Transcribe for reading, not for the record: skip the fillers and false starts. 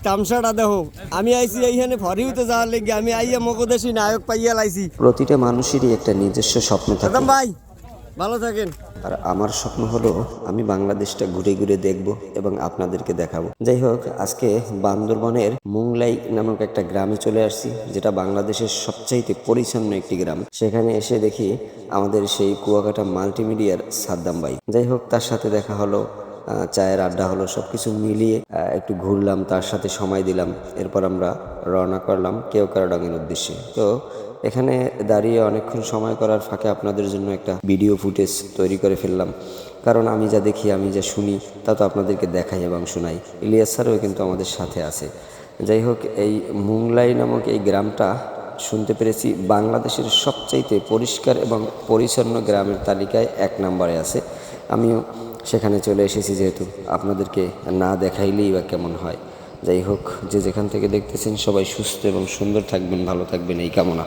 তামসাটা দেখো। আমি আইছি এইখানে ফরিউতে যাওয়ার লেগে, আমি আইয়া মকদেশি নায়ক পাইয়া লাইছি। প্রতিটা মানুষেরই একটা নিজস্ব স্বপ্ন থাকে, একদম ভাই ভালো থাকেন। আর আমার স্বপ্ন হলো আমি বাংলাদেশটা ঘুরে ঘুরে দেখব এবং আপনাদেরকে দেখাবো। যাই হোক, আজকে বান্দরবনের মুংলাই নামক একটা গ্রামে চলে আসছি, যেটা বাংলাদেশের সবচাইতে পরিচ্ছন্ন একটি গ্রাম। সেখানে এসে দেখি আমাদের সেই কুয়াকাটা মাল্টিমিডিয়ার সাদ্দাম ভাই। যাই হোক, তার সাথে দেখা হলো, চায়ের আড্ডা হলো, সবকিছু মিলিয়ে একটু ঘুরলাম, তার সাথে সময় দিলাম। এরপর আমরা রওনা করলাম কেওক্রাডাঙ্গের উদ্দেশ্যে। তো এখানে দাঁড়িয়ে অনেকক্ষণ সময় করার ফাঁকে আপনাদের জন্য একটা ভিডিও ফুটেজ তৈরি করে ফেললাম, কারণ আমি যা দেখি, আমি যা শুনি, তা তো আপনাদেরকে দেখাই এবং শোনাই। ইলিয়াস স্যারও কিন্তু আমাদের সাথে আছে। যাই হোক, এই মুংলাই নামক এই গ্রামটা শুনতে পেরেছি বাংলাদেশের সবচাইতে পরিষ্কার এবং পরিচ্ছন্ন গ্রামের তালিকায় 1 নম্বরে আছে। আমিও সেখানে চলে এসেছি, যেহেতু আপনাদেরকে না দেখাইলেই বা কেমন হয়। যাই হোক, যে যেখান থেকে দেখতেছেন সবাই সুস্থ এবং সুন্দর থাকবেন, ভালো থাকবেন, এই কামনা।